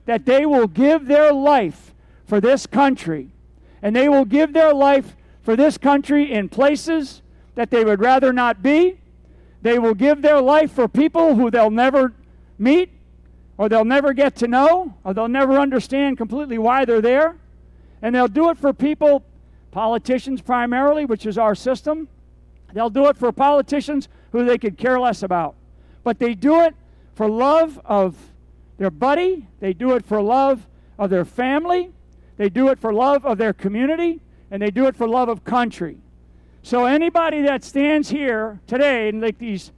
that they will give their life for this country. And they will give their life for this country in places that they would rather not be. They will give their life for people who they'll never meet, or they'll never get to know, or they'll never understand completely why they're there. And they'll do it for people, politicians primarily, which is our system. They'll do it for politicians who they could care less about. But they do it for love of their buddy. They do it for love of their family. They do it for love of their community. And they do it for love of country. So anybody that stands here today, and like these,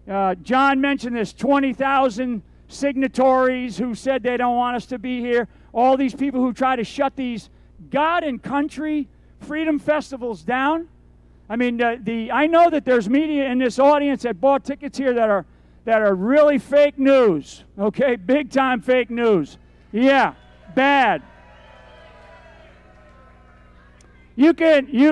John mentioned this 20,000 signatories who said they don't want us to be here, all these people who try to shut these God and country freedom festivals down. I mean, I know that there's media in this audience that bought tickets here that are really fake news, okay? Big time fake news. Yeah, bad. You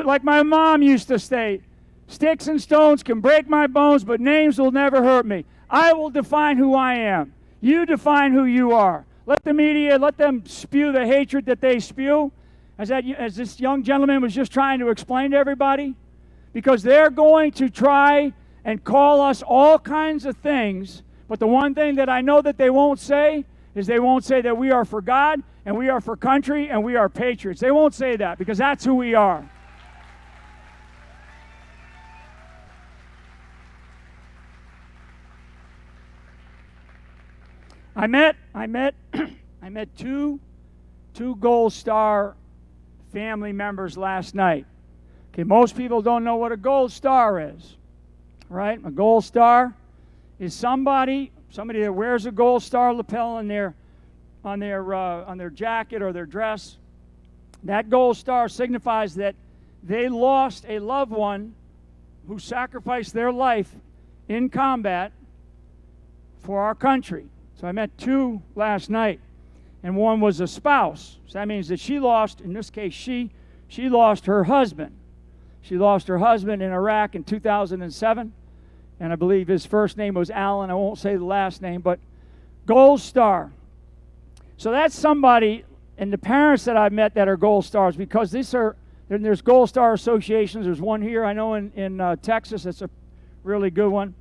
like my mom used to say, sticks and stones can break my bones, but names will never hurt me. I will define who I am. You define who you are. Let the media, let them spew the hatred that they spew, as this young gentleman was just trying to explain to everybody, because they're going to try and call us all kinds of things, but the one thing that I know that they won't say is they won't say that we are for God, and we are for country, and we are patriots. They won't say that, because that's who we are. I met two Gold Star family members last night. Okay, most people don't know what a Gold Star is, right? A Gold Star is somebody that wears a Gold Star lapel on their jacket or their dress. That Gold Star signifies that they lost a loved one who sacrificed their life in combat for our country. So I met two last night, and one was a spouse. So that means that she lost, in this case, she lost her husband. She lost her husband in Iraq in 2007, and I believe his first name was Alan. I won't say the last name, but Gold Star. So that's somebody, and the parents that I've met that are Gold Stars, because there's Gold Star associations. There's one here, I know, in Texas. It's a really good one.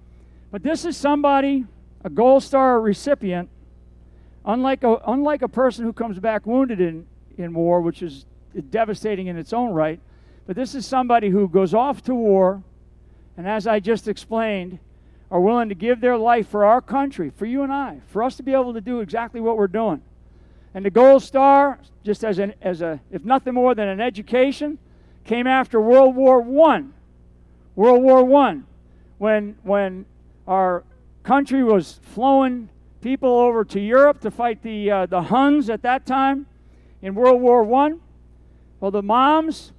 But this is somebody, a Gold Star recipient, unlike a person who comes back wounded in war, which is devastating in its own right. But this is somebody who goes off to war, and as I just explained, are willing to give their life for our country, for you and I, for us to be able to do exactly what we're doing. And the Gold Star, just as if nothing more than an education, came after World War I. World War I, when our country was flowing people over to Europe to fight the Huns at that time in World War I. Well, the moms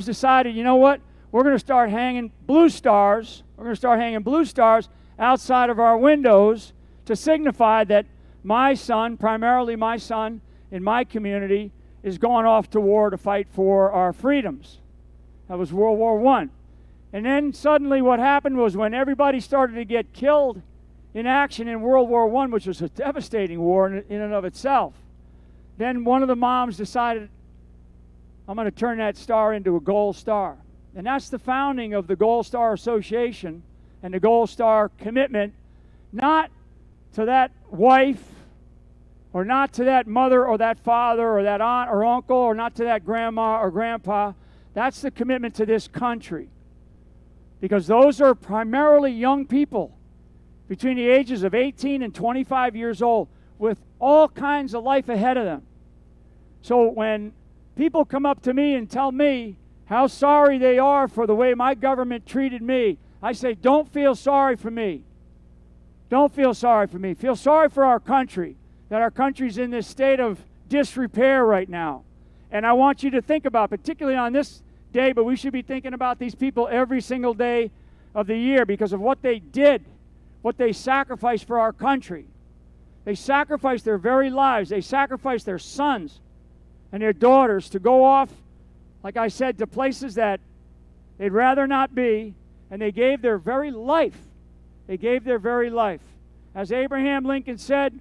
decided, you know what? We're going to start hanging blue stars. We're going to start hanging blue stars outside of our windows to signify that my son, primarily my son in my community, is going off to war to fight for our freedoms. That was World War I. And then suddenly what happened was, when everybody started to get killed in action in World War I, which was a devastating war in and of itself, then one of the moms decided, I'm going to turn that star into a Gold Star. And that's the founding of the Gold Star Association and the Gold Star commitment, not to that wife, or not to that mother or that father or that aunt or uncle, or not to that grandma or grandpa. That's the commitment to this country. Because those are primarily young people between the ages of 18 and 25 years old with all kinds of life ahead of them. So when people come up to me and tell me how sorry they are for the way my government treated me, I say, don't feel sorry for me. Don't feel sorry for me. Feel sorry for our country, that our country's in this state of disrepair right now. And I want you to think about, particularly on this day, but we should be thinking about these people every single day of the year because of what they did, what they sacrificed for our country. They sacrificed their very lives. They sacrificed their sons and their daughters to go off, like I said, to places that they'd rather not be, and they gave their very life. They gave their very life. As Abraham Lincoln said,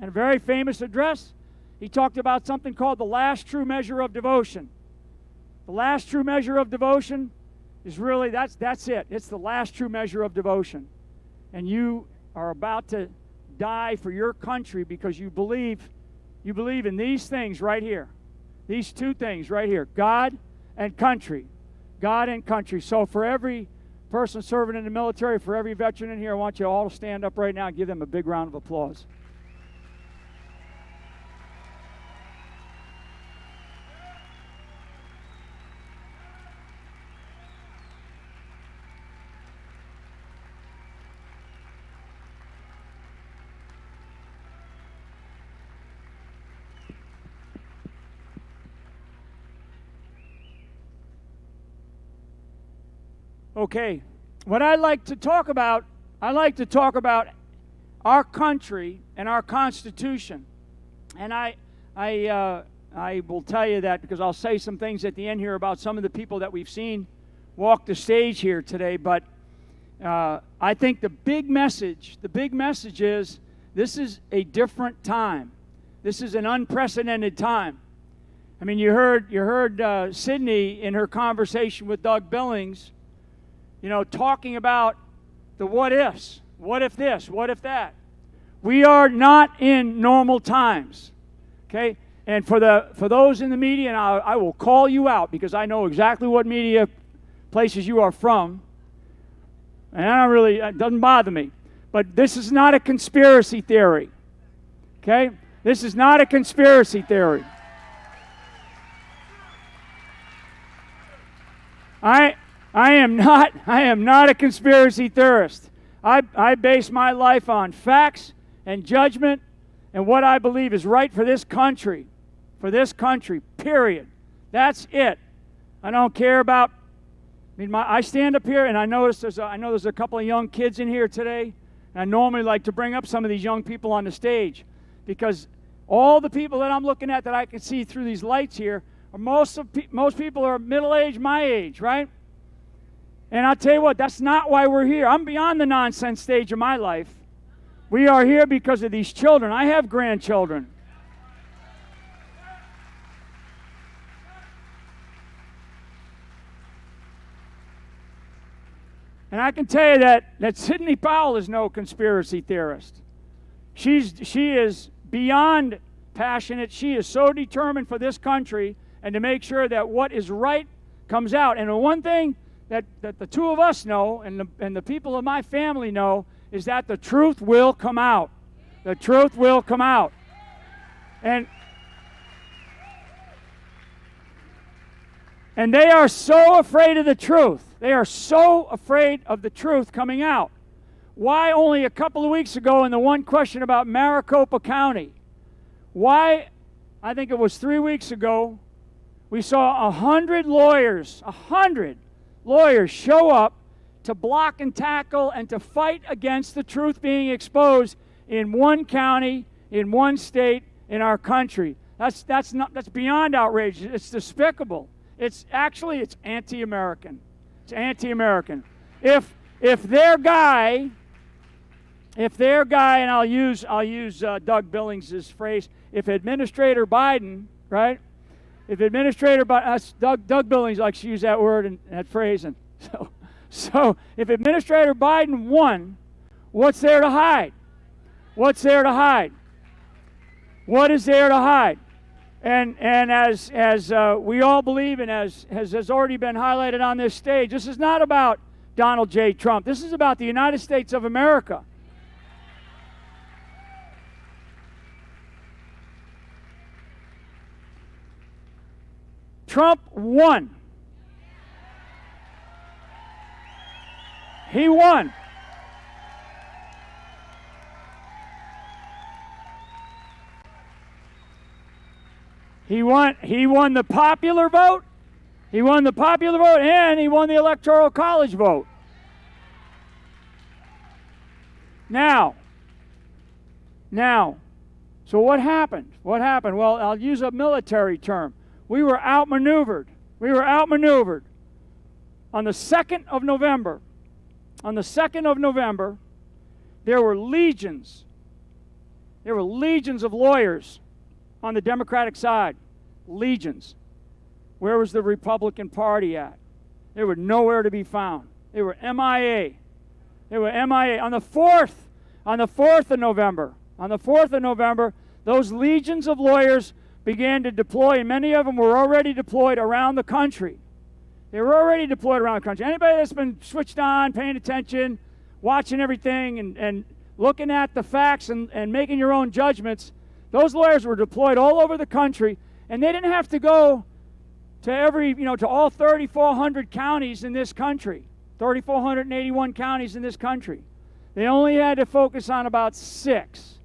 in a very famous address, he talked about something called the last true measure of devotion. The last true measure of devotion is really, that's it. It's the last true measure of devotion. And you are about to die for your country because you believe in these things right here. These two things right here, God and country. God and country. So for every person serving in the military, for every veteran in here, I want you all to stand up right now and give them a big round of applause. Okay, what I like to talk about our country and our Constitution. And I will tell you that because I'll say some things at the end here about some of the people that we've seen walk the stage here today. But I think the big message is this is a different time. This is an unprecedented time. I mean, you heard Sidney in her conversation with Doug Billings, talking about the what ifs. What if this? What if that? We are not in normal times, okay? And for those in the media, and I will call you out because I know exactly what media places you are from, and it doesn't bother me. But this is not a conspiracy theory, okay? This is not a conspiracy theory. I am not a conspiracy theorist. I base my life on facts and judgment and what I believe is right for this country, period. That's it. I don't care about, I stand up here and I know there's a couple of young kids in here today, and I normally like to bring up some of these young people on the stage because all the people that I'm looking at that I can see through these lights here, most people are middle-aged, my age, right? And I'll tell you what, that's not why we're here. I'm beyond the nonsense stage of my life. We are here because of these children. I have grandchildren. And I can tell you that Sidney Powell is no conspiracy theorist. She is beyond passionate. She is so determined for this country and to make sure that what is right comes out. And the one thing that the two of us know and the people of my family know is that the truth will come out. The truth will come out. And they are so afraid of the truth. They are so afraid of the truth coming out. Why only a couple of weeks ago in the one question about Maricopa County, why, I think it was 3 weeks ago, we saw 100 lawyers show up to block and tackle and to fight against the truth being exposed in one county, in one state, in our country. That's beyond outrageous. It's despicable. It's anti-American. It's anti-American. If their guy, and I'll use Doug Billings' phrase, if Administrator Biden, right? If Administrator Biden, Doug Billings likes to use that word and that phrase, and so if Administrator Biden won, what's there to hide? What's there to hide? What is there to hide? And as we all believe, and as has already been highlighted on this stage, this is not about Donald J. Trump. This is about the United States of America. Trump won. He won. He won the popular vote. He won the popular vote, and he won the Electoral College vote. Now, so what happened? What happened? Well, I'll use a military term. We were outmaneuvered. On the 2nd of November. On the 2nd of November, there were legions There were legions of lawyers on the Democratic side. Legions. Where was the Republican Party at? They were nowhere to be found. They were MIA. They were MIA. On the 4th of November, those legions of lawyers began to deploy, and many of them were already deployed around the country. They were already deployed around the country. Anybody that's been switched on, paying attention, watching everything, and looking at the facts and making your own judgments, those lawyers were deployed all over the country, and they didn't have to go to all 3,400 counties in this country, 3,481 counties in this country. They only had to focus on about 6,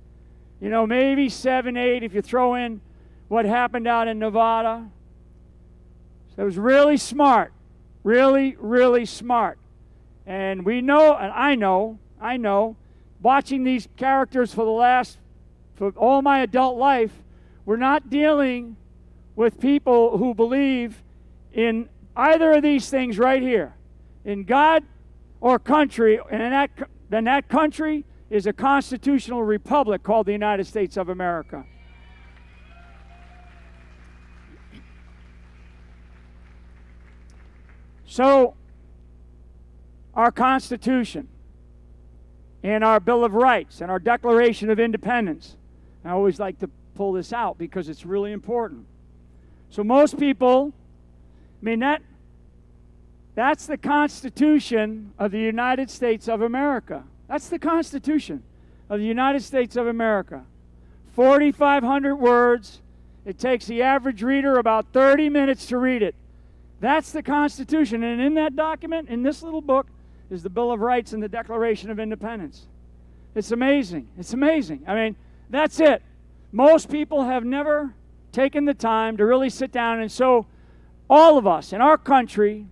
maybe 7, 8 if you throw in what happened out in Nevada. So it was really smart, really, really smart. And we know, and I know, watching these characters for all my adult life, we're not dealing with people who believe in either of these things right here, in God or country, and then that country is a constitutional republic called the United States of America. So, our Constitution and our Bill of Rights and our Declaration of Independence, I always like to pull this out because it's really important. So most people, that's the Constitution of the United States of America. That's the Constitution of the United States of America. 4,500 words. It takes the average reader about 30 minutes to read it. That's the Constitution. And in that document, in this little book, is the Bill of Rights and the Declaration of Independence. It's amazing. It's amazing. That's it. Most people have never taken the time to really sit down, and so all of us in our country,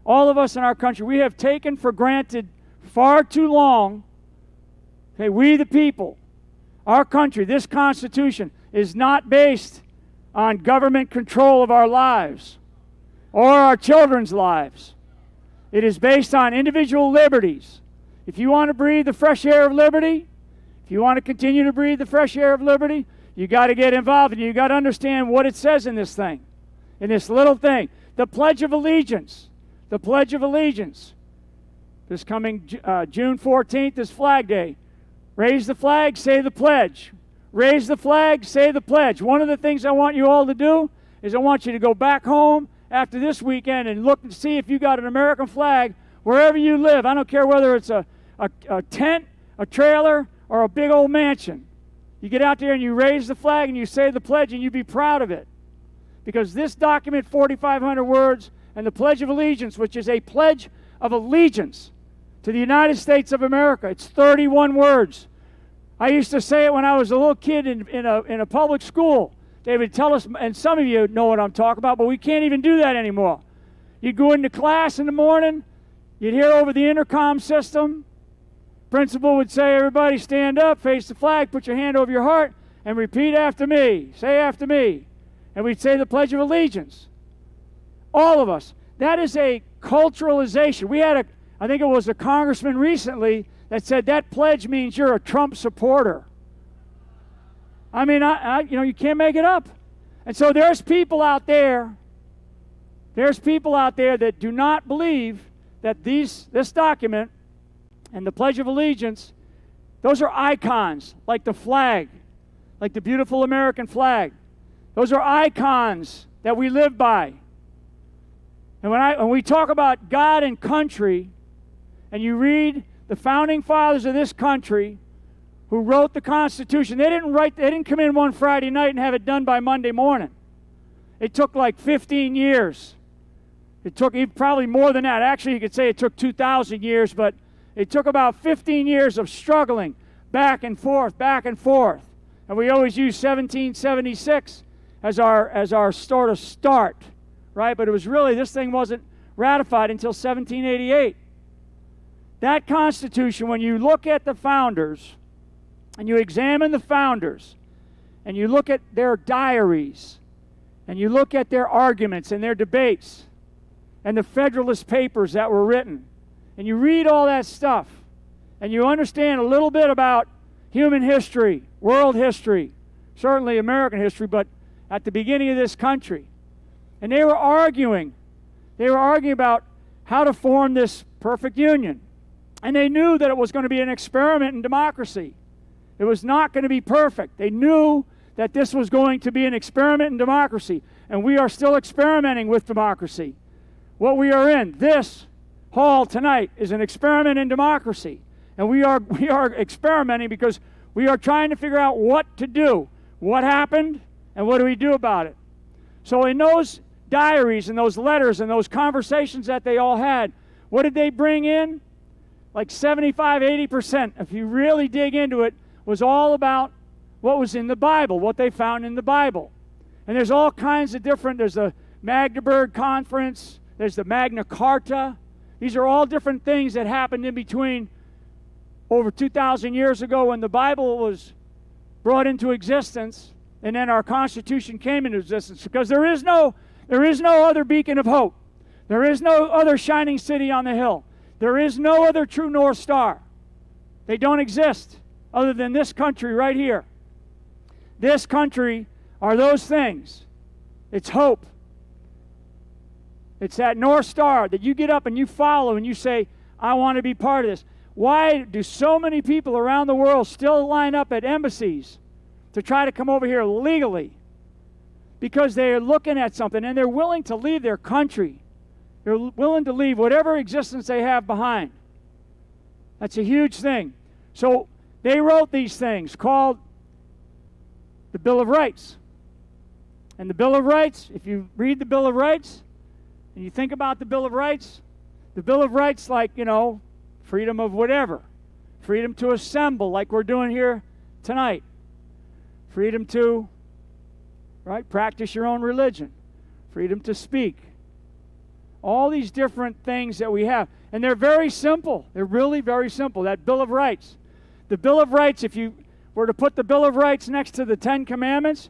we have taken for granted far too long, we the people, our country, this Constitution is not based on government control of our lives or our children's lives. It is based on individual liberties. If you want to breathe the fresh air of liberty, if you want to continue to breathe the fresh air of liberty, you got to get involved, and you got to understand what it says in this thing, in this little thing. The Pledge of Allegiance. The Pledge of Allegiance. This coming June 14th is Flag Day. Raise the flag, say the pledge. Raise the flag, say the pledge. One of the things I want you all to do is I want you to go back home after this weekend and look and see if you got an American flag wherever you live. I don't care whether it's a tent, a trailer, or a big old mansion. You get out there and you raise the flag and you say the pledge, and you be proud of it. Because this document, 4,500 words, and the Pledge of Allegiance, which is a pledge of allegiance to the United States of America, it's 31 words. I used to say it when I was a little kid in a public school. They would tell us, and some of you know what I'm talking about, but we can't even do that anymore. You'd go into class in the morning, you'd hear over the intercom system, principal would say, everybody stand up, face the flag, put your hand over your heart, and repeat after me. Say after me. And we'd say the Pledge of Allegiance. All of us. That is a culturalization. We had I think it was a congressman recently that said that pledge means you're a Trump supporter. You can't make it up. And so there's people out there that do not believe that this document and the Pledge of Allegiance, those are icons, like the flag, like the beautiful American flag. Those are icons that we live by. And when we talk about God and country, and you read the founding fathers of this country who wrote the Constitution, they didn't come in one Friday night and have it done by Monday morning. It took like 15 years. It took probably more than that. Actually, you could say it took 2,000 years, but it took about 15 years of struggling back and forth. And we always use 1776 as our sort of start, right? But it was really, this thing wasn't ratified until 1788. That Constitution, when you look at the founders, and you examine the founders, and you look at their diaries, and you look at their arguments and their debates, and the Federalist Papers that were written, and you read all that stuff, and you understand a little bit about, human history, world history, certainly American history, but at the beginning of this country. And they were arguing. They were arguing about how to form this perfect union. And they knew that it was going to be an experiment in democracy. It was not going to be perfect. They knew that this was going to be an experiment in democracy. And we are still experimenting with democracy. What we are in, this hall tonight, is an experiment in democracy. And we are experimenting because we are trying to figure out what to do. What happened, and what do we do about it? So in those diaries and those letters and those conversations that they all had, what did they bring in? Like 75, 80%, if you really dig into it, was all about what was in the Bible, what they found in the Bible. And there's all kinds of different, there's the Magdeburg Conference, there's the Magna Carta. These are all different things that happened in between over 2,000 years ago when the Bible was brought into existence, and then our Constitution came into existence, because there is no other beacon of hope. There is no other shining city on the hill. There is no other true North Star. They don't exist other than this country right here. This country are those things. It's hope. It's that North Star that you get up and you follow and you say, I want to be part of this. Why do so many people around the world still line up at embassies to try to come over here legally? Because they are looking at something and they're willing to leave their country. They're willing to leave whatever existence they have behind. That's a huge thing. So they wrote these things called the Bill of Rights. And the Bill of Rights, if you read the Bill of Rights and you think about the Bill of Rights, like, freedom of whatever. Freedom to assemble like we're doing here tonight. Freedom to, practice your own religion. Freedom to speak. All these different things that we have. And they're very simple. They're really very simple. That Bill of Rights. The Bill of Rights, if you were to put the Bill of Rights next to the Ten Commandments,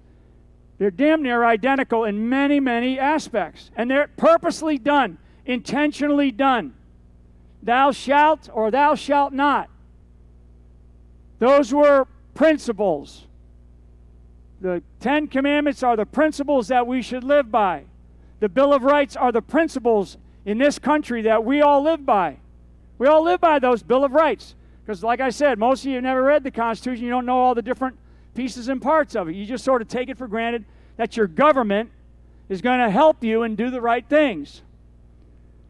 they're damn near identical in many, many aspects. And they're purposely done, intentionally done. Thou shalt or thou shalt not. Those were principles. The Ten Commandments are the principles that we should live by. The Bill of Rights are the principles in this country that we all live by. We all live by those Bill of Rights. Because like I said, most of you have never read the Constitution. You don't know all the different pieces and parts of it. You just sort of take it for granted that your government is going to help you and do the right things.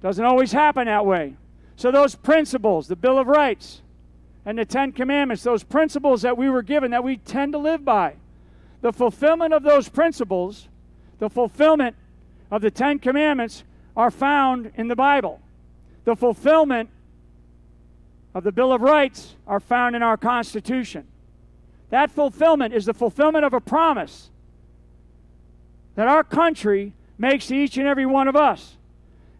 Doesn't always happen that way. So those principles, the Bill of Rights and the Ten Commandments, those principles that we were given that we tend to live by, the fulfillment of those principles, the fulfillment of the Ten Commandments are found in the Bible. The fulfillment of the Bill of Rights are found in our Constitution. That fulfillment is the fulfillment of a promise that our country makes to each and every one of us.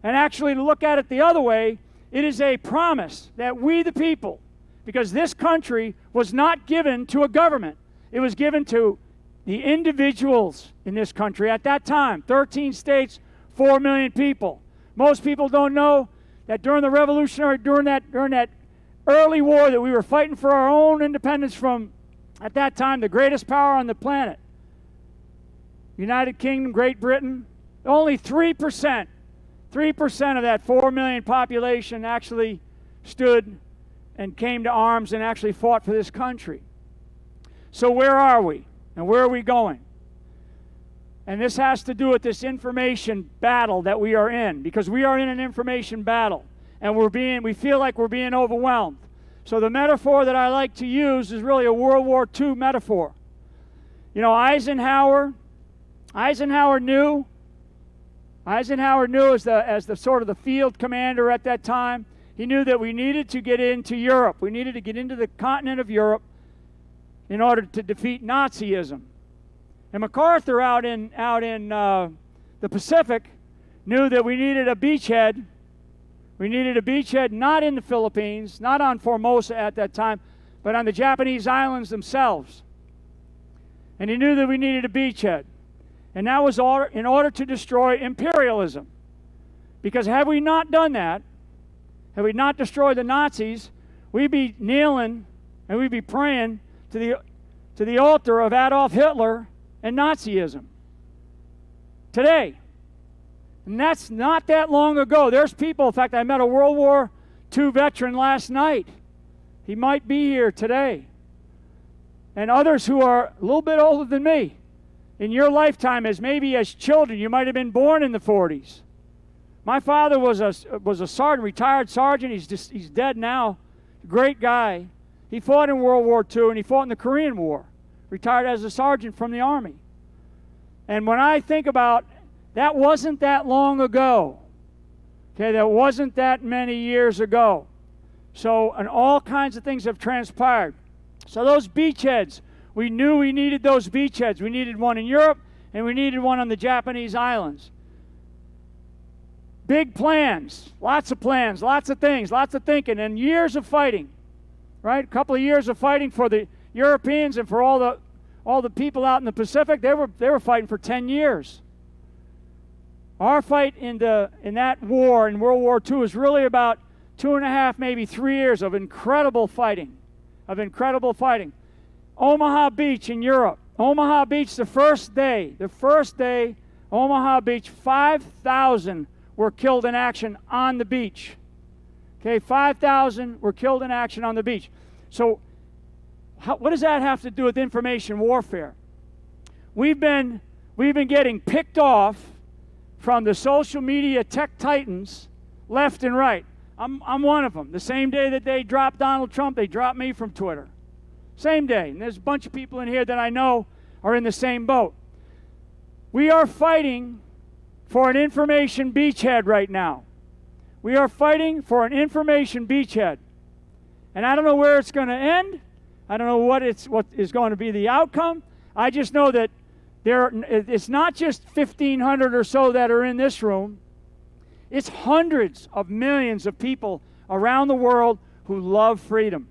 And actually, to look at it the other way, it is a promise that we the people, because this country was not given to a government. It was given to the individuals in this country at that time. 13 states, 4 million people. Most people don't know that during the Revolutionary, during that early war that we were fighting for our own independence from, at that time, the greatest power on the planet, United Kingdom, Great Britain, only 3% of that 4 million population actually stood and came to arms and actually fought for this country. So where are we? And where are we going? And this has to do with this information battle that we are in, because we are in an information battle, and we feel like we're being overwhelmed. So the metaphor that I like to use is really a World War II metaphor. Eisenhower knew as the sort of the field commander at that time, he knew that we needed to get into Europe. We needed to get into the continent of Europe in order to defeat Nazism. And MacArthur out in the Pacific knew that we needed a beachhead. We needed a beachhead not in the Philippines, not on Formosa at that time, but on the Japanese islands themselves. And he knew that we needed a beachhead. And that was in order to destroy imperialism. Because had we not done that, had we not destroyed the Nazis, we'd be kneeling and we'd be praying to the altar of Adolf Hitler and Nazism. Today. And that's not that long ago. There's people, in fact, I met a World War II veteran last night. He might be here today. And others who are a little bit older than me. In your lifetime, maybe as children, you might have been born in the 40s. My father was a sergeant, retired sergeant. He's dead now. Great guy. He fought in World War II and he fought in the Korean War. Retired as a sergeant from the Army. And when I think about that, wasn't that long ago. Okay, that wasn't that many years ago. So, and all kinds of things have transpired. So those beachheads, we knew we needed those beachheads. We needed one in Europe, and we needed one on the Japanese islands. Big plans, lots of things, lots of thinking, and years of fighting, right? A couple of years of fighting for the Europeans and for all the people out in the Pacific. They were fighting for 10 years. Our fight in that war, in World War II, is really about 2.5, maybe 3 years of incredible fighting, Omaha Beach in Europe. Omaha Beach, the first day, Omaha Beach, 5,000 were killed in action on the beach. Okay, 5,000 were killed in action on the beach. So what does that have to do with information warfare? We've been getting picked off from the social media tech titans left and right. I'm one of them. The same day that they dropped Donald Trump, they dropped me from Twitter. Same day. And there's a bunch of people in here that I know are in the same boat. We are fighting for an information beachhead right now. We are fighting for an information beachhead. And I don't know where it's going to end. I don't know what is going to be the outcome. I just know that it's not just 1,500 or so that are in this room. It's hundreds of millions of people around the world who love freedom.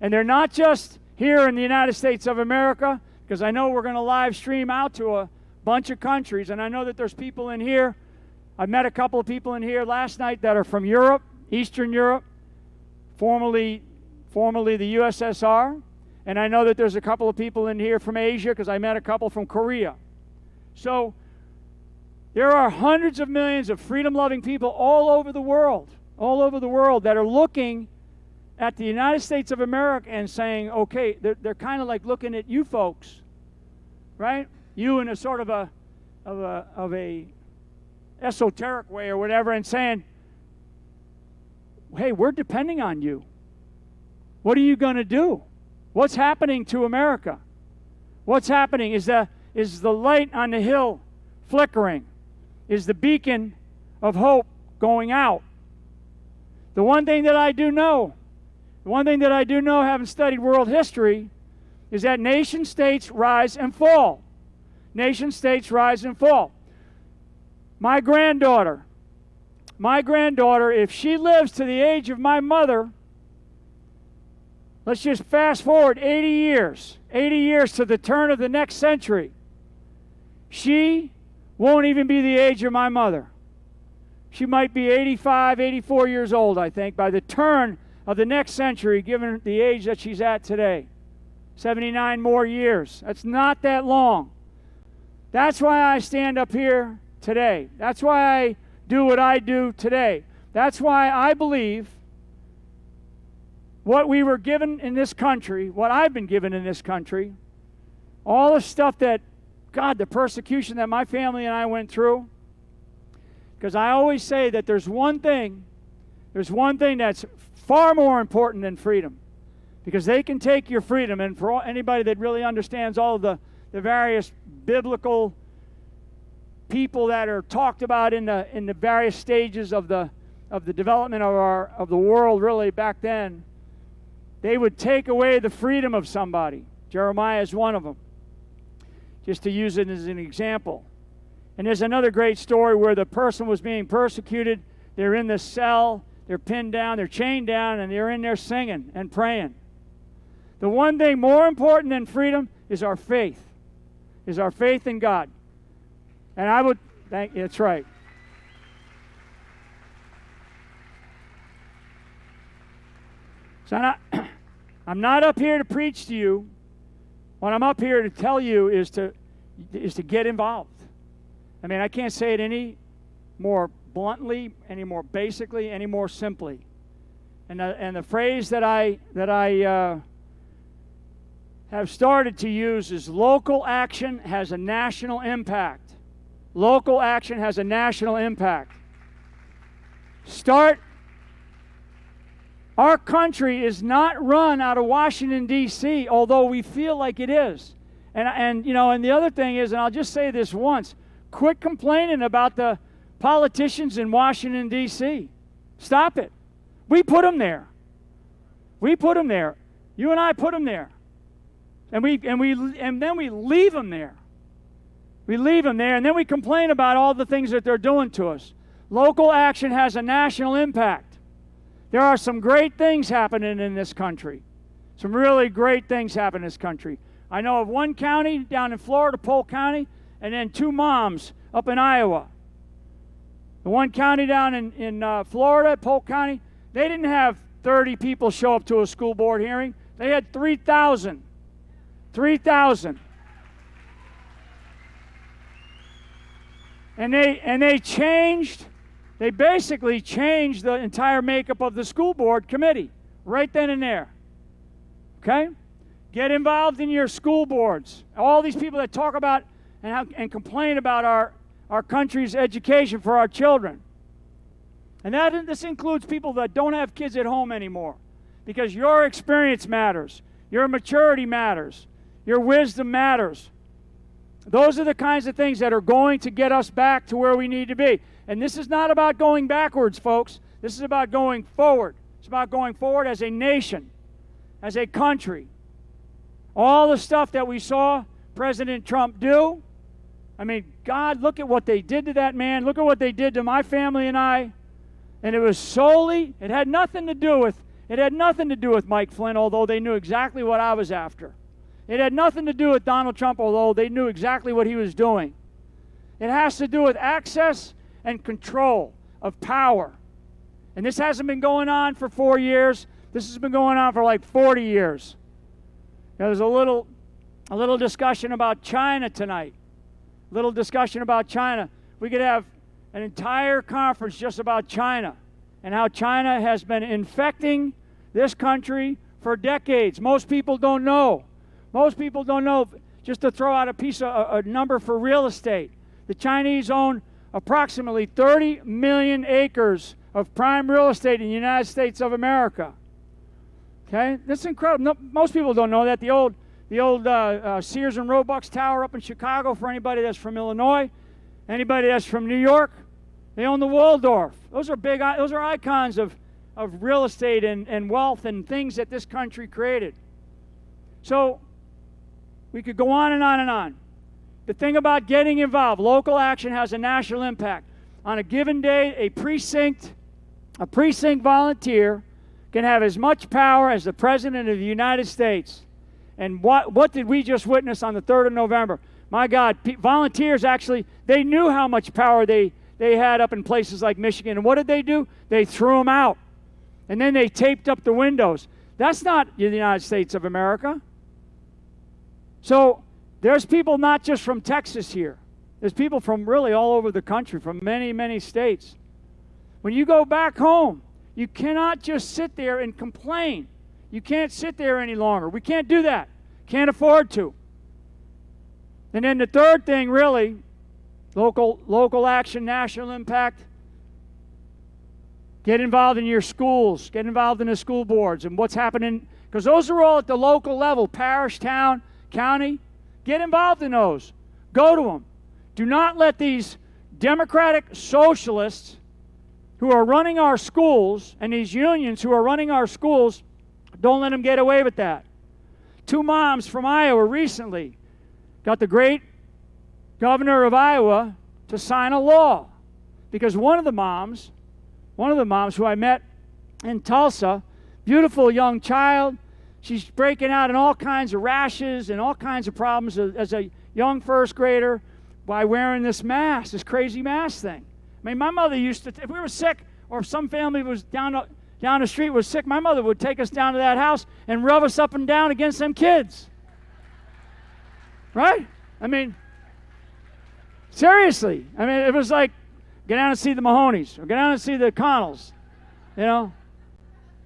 And they're not just here in the United States of America, because I know we're going to live stream out to a bunch of countries, and I know that there's people in here. I met a couple of people in here last night that are from Europe, Eastern Europe, formerly the USSR, and I know that there's a couple of people in here from Asia, because I met a couple from Korea. So there are hundreds of millions of freedom-loving people all over the world that are looking at the United States of America and saying, okay, they're kind of like looking at you folks, right? You in a sort of a esoteric way or whatever, and saying, hey, we're depending on you. What are you going to do? What's happening to America? What's happening? Is the light on the hill flickering? Is the beacon of hope going out? The one thing that I do know, having studied world history, is that nation states rise and fall. Nation states rise and fall. My granddaughter, if she lives to the age of my mother, let's just fast forward 80 years to the turn of the next century, she won't even be the age of my mother. She might be 85, 84 years old, I think, by the turn of the next century, given the age that she's at today. 79 more years. That's not that long. That's why I stand up here today. That's why I do what I do today. That's why I believe what we were given in this country, what I've been given in this country, all the stuff that, God, the persecution that my family and I went through, because I always say that there's one thing that's far more important than freedom, because they can take your freedom, and for anybody that really understands all of the various biblical people that are talked about in the various stages of the development of the world, really back then, they would take away the freedom of somebody. Jeremiah is one of them, just to use it as an example. And there's another great story where the person was being persecuted. They're in the cell, they're pinned down, they're chained down, and they're in there singing and praying. The one thing more important than freedom is our faith. Is our faith in God. And I would thank you, that's right. So I'm not up here to preach to you What I'm up here to tell you is to get involved. I mean, I can't say it any more bluntly, any more basically, any more simply. And the phrase that I have started to use is local action has a national impact. Local action has a national impact. Our country is not run out of Washington, D.C., although we feel like it is. And the other thing is, and I'll just say this once, quit complaining about the politicians in Washington, D.C. Stop it. We put them there. We put them there. You and I put them there. And then we leave them there. We leave them there, and then we complain about all the things that they're doing to us. Local action has a national impact. There are some great things happening in this country. Some really great things happen in this country. I know of one county down in Florida, Polk County, and then 2 moms up in Iowa. The one county down in Florida, Polk County, they didn't have 30 people show up to a school board hearing. They had 3,000. 3,000. And they basically changed the entire makeup of the school board committee right then and there. Okay? Get involved in your school boards. All these people that talk about and complain about our country's education for our children. And this includes people that don't have kids at home anymore, because your experience matters. Your maturity matters. Your wisdom matters. Those are the kinds of things that are going to get us back to where we need to be. And this is not about going backwards, folks. This is about going forward. It's about going forward as a nation, as a country. All the stuff that we saw President Trump do, I mean, God, look at what they did to that man. Look at what they did to my family and I. And it had nothing to do with Mike Flynn, although they knew exactly what I was after. It had nothing to do with Donald Trump, although they knew exactly what he was doing. It has to do with access and control of power. And this hasn't been going on for 4 years. This has been going on for like 40 years. Now, there's a little discussion about China tonight. A little discussion about China. We could have an entire conference just about China and how China has been infecting this country for decades. Most people don't know. Most people don't know. Just to throw out a number for real estate, the Chinese own approximately 30 million acres of prime real estate in the United States of America. Okay, that's incredible. No, most people don't know that. The old Sears and Roebuck's Tower up in Chicago, for anybody that's from Illinois, anybody that's from New York, they own the Waldorf. Those are icons of real estate and wealth and things that this country created. So we could go on and on and on. The thing about getting involved, local action has a national impact. On a given day, a precinct volunteer can have as much power as the President of the United States. And what did we just witness on the 3rd of November? My God, volunteers actually, they knew how much power they had up in places like Michigan. And what did they do? They threw them out. And then they taped up the windows. That's not the United States of America. So there's people not just from Texas here. There's people from really all over the country, from many, many states. When you go back home, you cannot just sit there and complain. You can't sit there any longer. We can't do that. Can't afford to. And then the third thing, really, local action, national impact. Get involved in your schools. Get involved in the school boards and what's happening, because those are all at the local level, parish, town, county. Get involved in those. Go to them. Do not let these democratic socialists who are running our schools and these unions who are running our schools, don't let them get away with that. 2 moms from Iowa recently got the great governor of Iowa to sign a law, because one of the moms who I met in Tulsa, beautiful young child, she's breaking out in all kinds of rashes and all kinds of problems as a young first grader by wearing this mask, this crazy mask thing. I mean, my mother used to, if we were sick or if some family was down the street was sick, my mother would take us down to that house and rub us up and down against them kids. Right? I mean, seriously. I mean, it was like, get down and see the Mahonies, or get down and see the Connells, you know?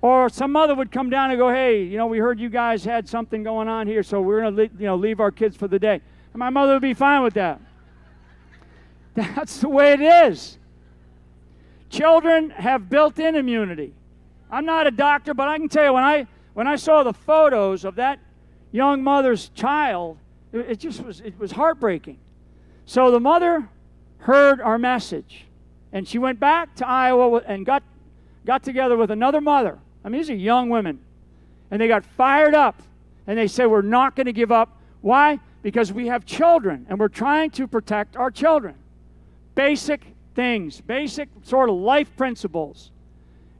Or some mother would come down and go, hey, you know, we heard you guys had something going on here, so we're going to, leave our kids for the day. And my mother would be fine with that. That's the way it is. Children have built-in immunity. I'm not a doctor, but I can tell you, when I saw the photos of that young mother's child, it was heartbreaking. So the mother heard our message, and she went back to Iowa and got together with another mother. I mean, these are young women. And they got fired up, and they said, we're not going to give up. Why? Because we have children, and we're trying to protect our children. Basic things, basic sort of life principles.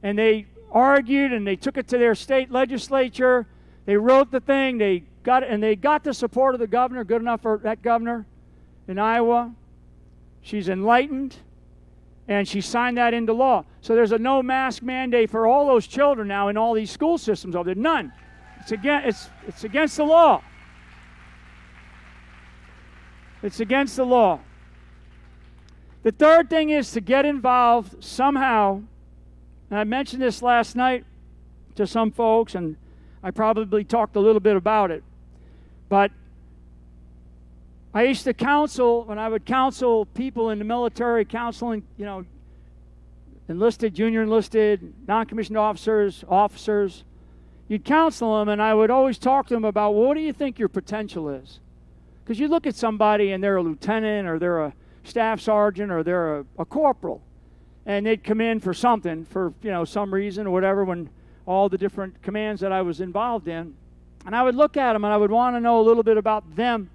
And they argued, and they took it to their state legislature. They wrote the thing. They got the support of the governor, good enough for that governor in Iowa. She's enlightened, and she signed that into law. So there's a no mask mandate for all those children now in all these school systems over there. None. It's against the law. It's against the law. The third thing is to get involved somehow. And I mentioned this last night to some folks, and I probably talked a little bit about it. But I used to counsel, when I would counsel people in the military, counseling, enlisted, junior enlisted, non-commissioned officers, you'd counsel them, and I would always talk to them about, well, what do you think your potential is? Because you look at somebody and they're a lieutenant, or they're a staff sergeant, or they're a corporal, and they'd come in for something, for some reason or whatever, when all the different commands that I was involved in. And I would look at them, and I would want to know a little bit about them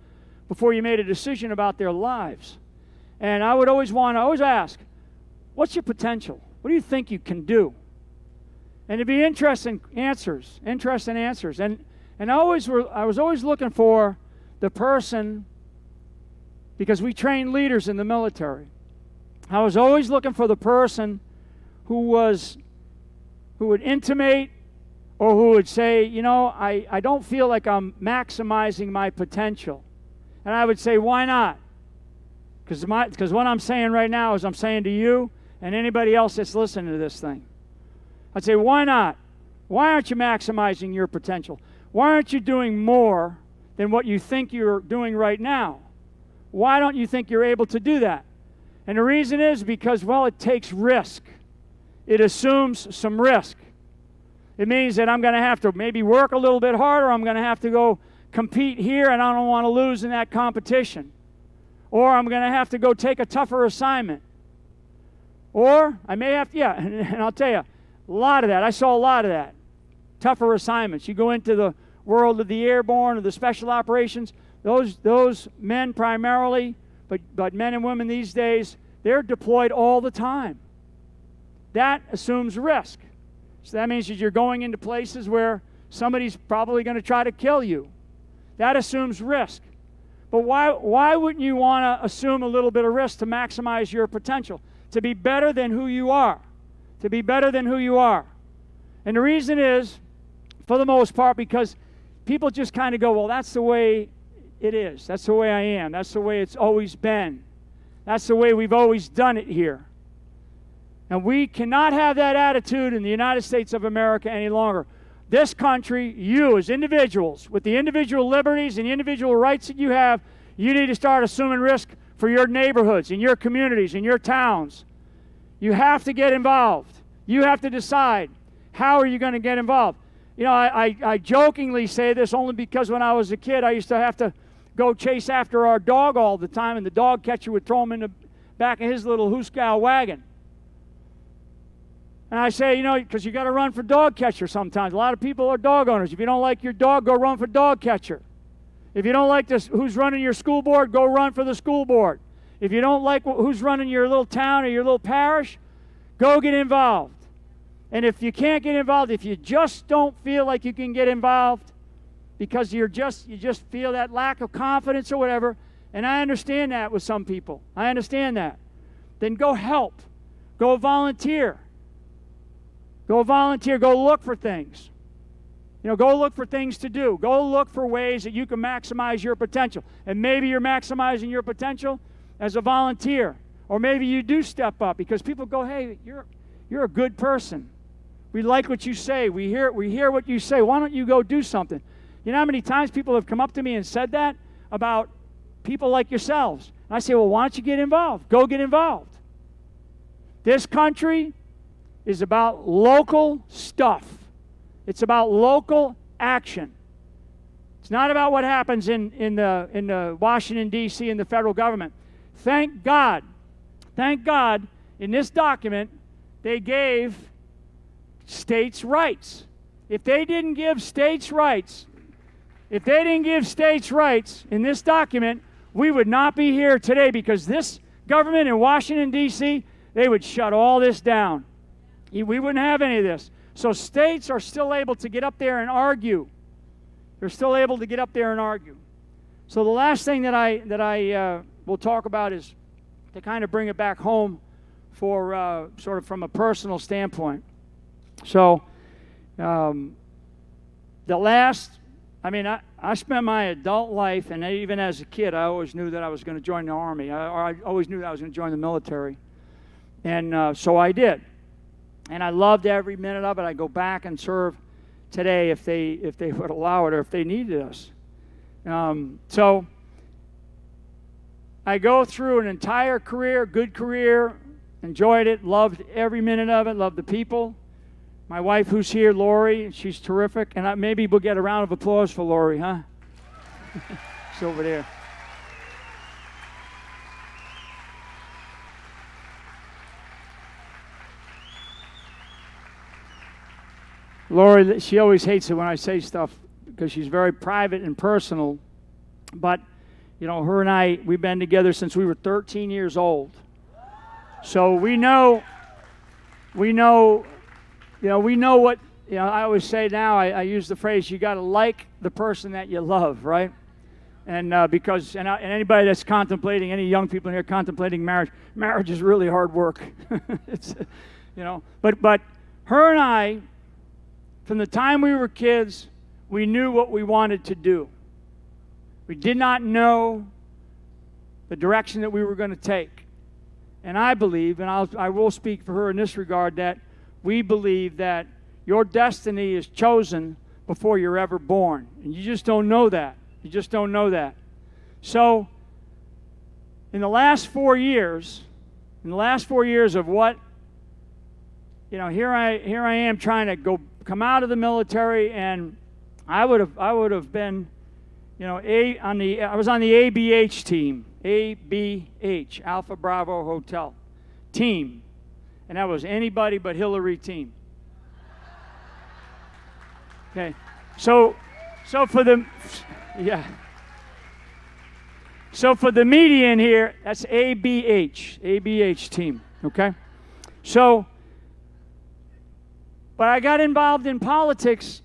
before you made a decision about their lives. And I would always ask, what's your potential? What do you think you can do? And it'd be interesting answers. And I was always looking for the person, because we train leaders in the military. I was always looking for the person who would intimate, or who would say, I don't feel like I'm maximizing my potential. And I would say, why not? Because what I'm saying right now is I'm saying to you and anybody else that's listening to this thing. I'd say, why not? Why aren't you maximizing your potential? Why aren't you doing more than what you think you're doing right now? Why don't you think you're able to do that? And the reason is because, well, it takes risk. It assumes some risk. It means that I'm going to have to maybe work a little bit harder. I'm going to have to go compete here, and I don't want to lose in that competition. Or I'm going to have to go take a tougher assignment. Or I may have to, and I'll tell you, a lot of that. I saw a lot of that. Tougher assignments. You go into the world of the airborne or the special operations, those men primarily, but men and women these days, they're deployed all the time. That assumes risk. So that means that you're going into places where somebody's probably going to try to kill you. That assumes risk. But why wouldn't you want to assume a little bit of risk to maximize your potential? To be better than who you are. To be better than who you are. And the reason is, for the most part, because people just kind of go, well, that's the way it is. That's the way I am. That's the way it's always been. That's the way we've always done it here. And we cannot have that attitude in the United States of America any longer. This country, you as individuals, with the individual liberties and the individual rights that you have, you need to start assuming risk for your neighborhoods, in your communities, in your towns. You have to get involved. You have to decide, how are you going to get involved? I jokingly say this only because when I was a kid, I used to have to go chase after our dog all the time, and the dog catcher would throw him in the back of his little hooskow wagon. And I say, because you got to run for dog catcher sometimes. A lot of people are dog owners. If you don't like your dog, go run for dog catcher. If you don't like who's running your school board, go run for the school board. If you don't like who's running your little town or your little parish, go get involved. And if you can't get involved, if you just don't feel like you can get involved because you just feel that lack of confidence or whatever, and I understand that with some people. I understand that. Then go help. Go volunteer. Go volunteer. Go look for things. Go look for things to do. Go look for ways that you can maximize your potential. And maybe you're maximizing your potential as a volunteer. Or maybe you do step up because people go, hey, you're a good person. We like what you say. We hear what you say. Why don't you go do something? You know how many times people have come up to me and said that about people like yourselves? And I say, well, why don't you get involved? Go get involved. This country is about local stuff. It's about local action. It's not about what happens in the Washington, D.C. and the federal government. Thank God, in this document, they gave states' rights. If they didn't give states' rights in this document, we would not be here today because this government in Washington, D.C., they would shut all this down. We wouldn't have any of this. So states are still able to get up there and argue. They're still able to get up there and argue. So the last thing that I will talk about is to kind of bring it back home for sort of from a personal standpoint. So I spent my adult life, and even as a kid, I always knew that I was going to join the Army. I always knew that I was going to join the military. And so I did. And I loved every minute of it. I go back and serve today if they would allow it or if they needed us. So I go through an entire career, good career, enjoyed it, loved every minute of it, loved the people. My wife, who's here, Lori, she's terrific. And maybe we'll get a round of applause for Lori, huh? She's over there. Lori, she always hates it when I say stuff because she's very private and personal. But, her and I, we've been together since we were 13 years old. So we know what, I always say now, I use the phrase, you got to like the person that you love, right? And because anybody that's contemplating, any young people in here contemplating marriage is really hard work. It's, but her and I, from the time we were kids, we knew what we wanted to do. We did not know the direction that we were going to take. And I believe, and I will speak for her in this regard, that we believe that your destiny is chosen before you're ever born. And you just don't know that. You just don't know that. So, in the last 4 years of what, here I am trying to come out of the military, and I would have been, I was on the ABH team, ABH, Alpha Bravo Hotel team, and that was anybody but Hillary team. Okay, so for the media in here, that's ABH team. Okay, so. But I got involved in politics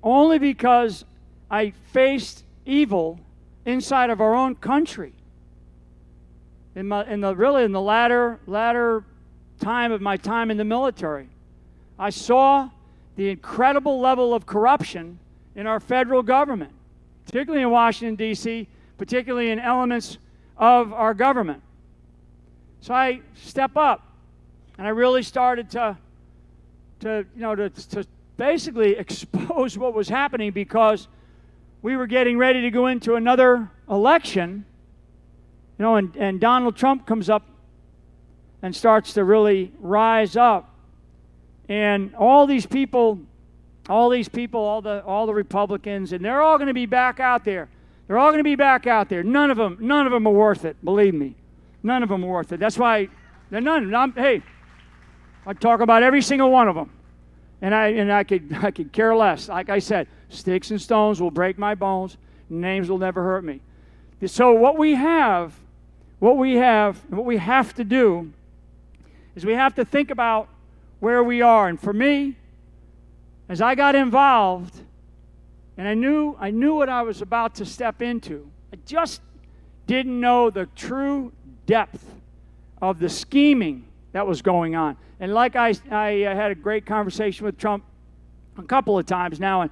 only because I faced evil inside of our own country. In the latter time of my time in the military, I saw the incredible level of corruption in our federal government, particularly in Washington, D.C., particularly in elements of our government. So I step up, and I really started to basically expose what was happening because we were getting ready to go into another election, and Donald Trump comes up and starts to really rise up. And all the Republicans, and they're all going to be back out there. They're all going to be back out there. None of them are worth it, believe me. None of them are worth it. That's why they're none. I talk about every single one of them. And I could care less. Like I said, sticks and stones will break my bones. Names will never hurt me. So what we have to do is we have to think about where we are. And for me, as I got involved, and I knew what I was about to step into, I just didn't know the true depth of the scheming that was going on. And like I had a great conversation with Trump a couple of times now,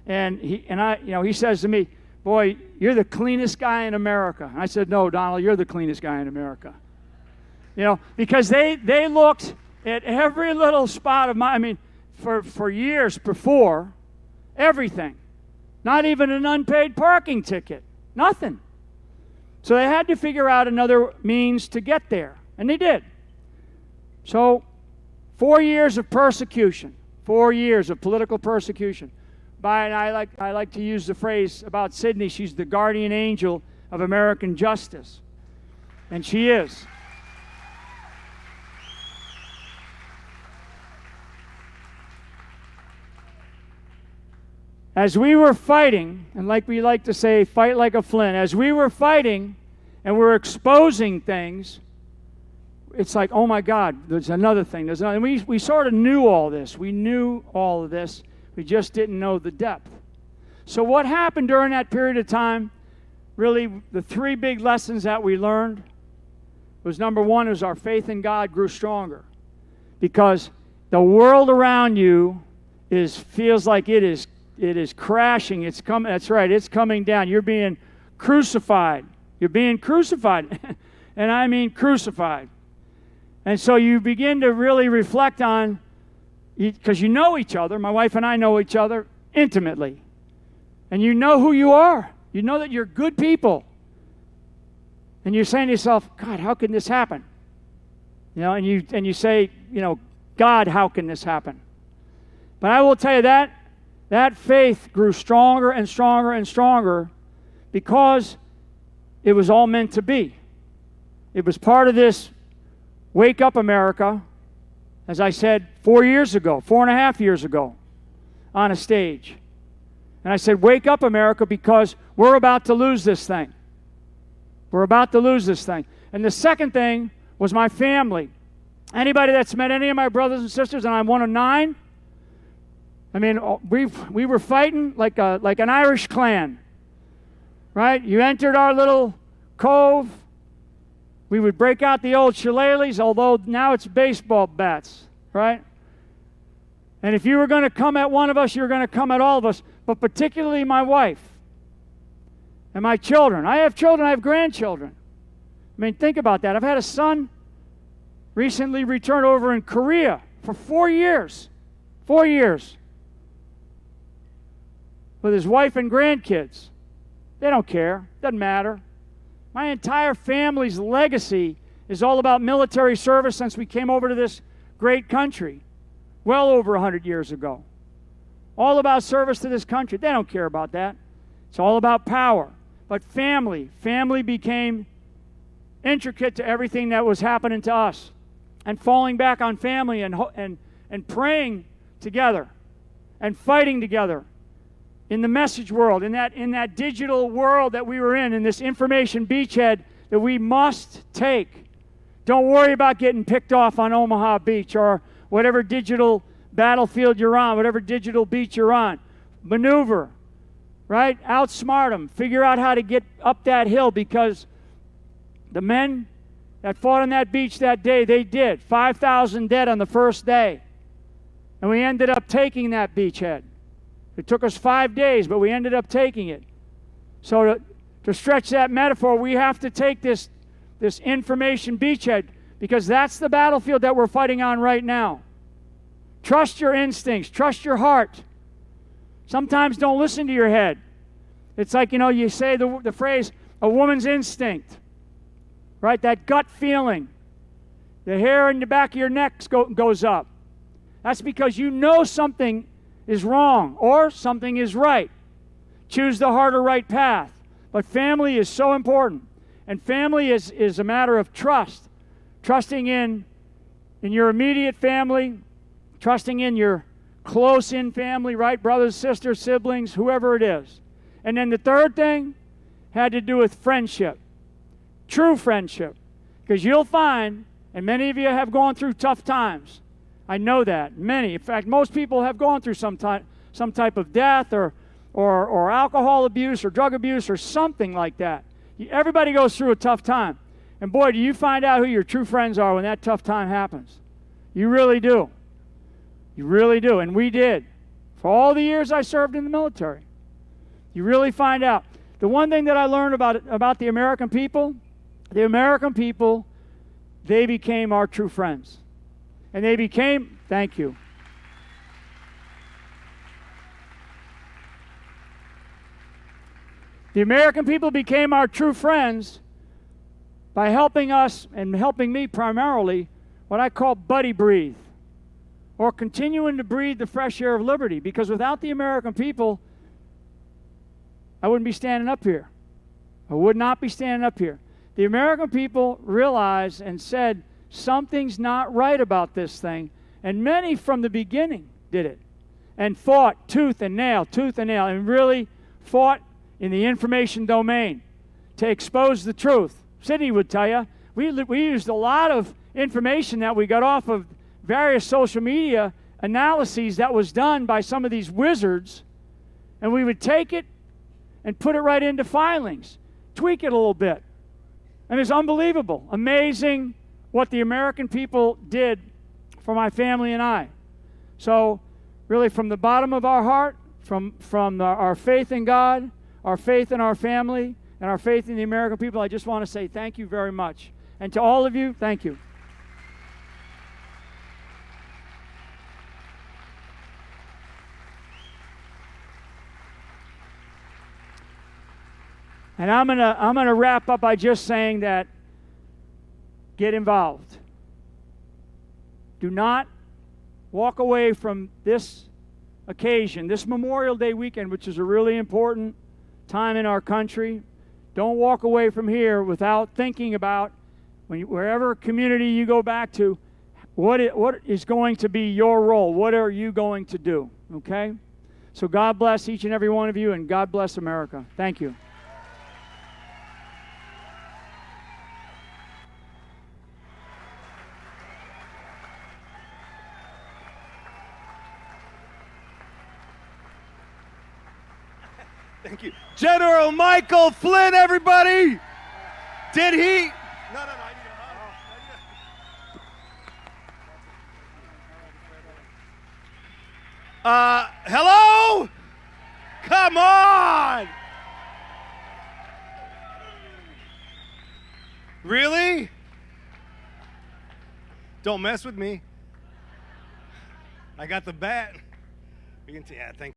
And he says to me, boy, you're the cleanest guy in America. And I said, no, Donald, you're the cleanest guy in America. Because they looked at every little spot of for years before, everything. Not even an unpaid parking ticket. Nothing. So they had to figure out another means to get there. And they did. So 4 years of persecution. 4 years of political persecution. And I like to use the phrase about Sidney, she's the guardian angel of American justice. And she is. As we were fighting, and like we like to say, fight like a Flynn, as we were fighting and we're exposing things, it's like, oh my God, there's another thing. And we sort of knew all this. We knew all of this. We just didn't know the depth. So what happened during that period of time, really the three big lessons that we learned was, number one, is our faith in God grew stronger. Because the world around you feels like it is crashing. It's coming. That's right. It's coming down. You're being crucified. You're being crucified. And I mean crucified. And so you begin to really reflect on, because you know each other. My wife and I know each other intimately. And you know who you are. You know that you're good people. And you're saying to yourself, God, how can this happen? And you say, God, how can this happen? But I will tell you that faith grew stronger and stronger and stronger because it was all meant to be. It was part of this Wake Up America, as I said 4.5 years ago, on a stage. And I said, Wake Up America, because we're about to lose this thing. We're about to lose this thing. And the second thing was my family. Anybody that's met any of my brothers and sisters, and I'm one of 9, we were fighting like an Irish clan, right? You entered our little cove. We would break out the old shillelaghs, although now it's baseball bats, right? And if you were going to come at one of us, you were going to come at all of us, but particularly my wife and my children. I have children, I have grandchildren. Think about that. I've had a son recently returned over in Korea for 4 years. 4 years. With his wife and grandkids. They don't care. Doesn't matter. My entire family's legacy is all about military service since we came over to this great country well over 100 years ago. All about service to this country. They don't care about that. It's all about power. But family became intricate to everything that was happening to us. And falling back on family and praying together and fighting together. In the message world, in that digital world that we were in this information beachhead that we must take. Don't worry about getting picked off on Omaha Beach or whatever digital battlefield you're on, whatever digital beach you're on. Maneuver, right? Outsmart them. Figure out how to get up that hill, because the men that fought on that beach that day, they did. 5,000 dead on the first day. And we ended up taking that beachhead. It took us 5 days, but we ended up taking it. So to stretch that metaphor, we have to take this information beachhead, because that's the battlefield that we're fighting on right now. Trust your instincts. Trust your heart. Sometimes don't listen to your head. It's like, you say the phrase, a woman's instinct, right? That gut feeling. The hair in the back of your neck goes up. That's because you know something is wrong or something is right. Choose the harder right path. But family is so important. And family is a matter of trust. Trusting in your immediate family, trusting in your close-in family, right? Brothers, sisters, siblings, whoever it is. And then the third thing had to do with friendship. True friendship. Because you'll find, and many of you have gone through tough times. I know that. Many. In fact, most people have gone through some type of death or alcohol abuse or drug abuse or something like that. Everybody goes through a tough time. And boy, do you find out who your true friends are when that tough time happens. You really do. You really do. And we did for all the years I served in the military. You really find out. The one thing that I learned about the American people, they became our true friends. And they became, thank you. The American people became our true friends by helping us and helping me primarily what I call buddy breathe, or continuing to breathe the fresh air of liberty, because without the American people, I wouldn't be standing up here. I would not be standing up here. The American people realized and said, something's not right about this thing, and many from the beginning did it, and fought tooth and nail, and really fought in the information domain to expose the truth. Sidney would tell you, we used a lot of information that we got off of various social media analyses that was done by some of these wizards, and we would take it and put it right into filings, tweak it a little bit. And it's unbelievable, amazing what the American people did for my family and I. So really from the bottom of our heart, from our faith in God, our faith in our family, and our faith in the American people, I just want to say thank you very much. And to all of you, thank you. And I'm gonna wrap up by just saying that get involved. Do not walk away from this occasion, this Memorial Day weekend, which is a really important time in our country. Don't walk away from here without thinking about, wherever community you go back to, what is going to be your role? What are you going to do? Okay? So God bless each and every one of you, and God bless America. Thank you. Thank you. General Michael Flynn, everybody! Did he? No, I need a hello? Come on! Really? Don't mess with me. I got the bat. Yeah, thank you.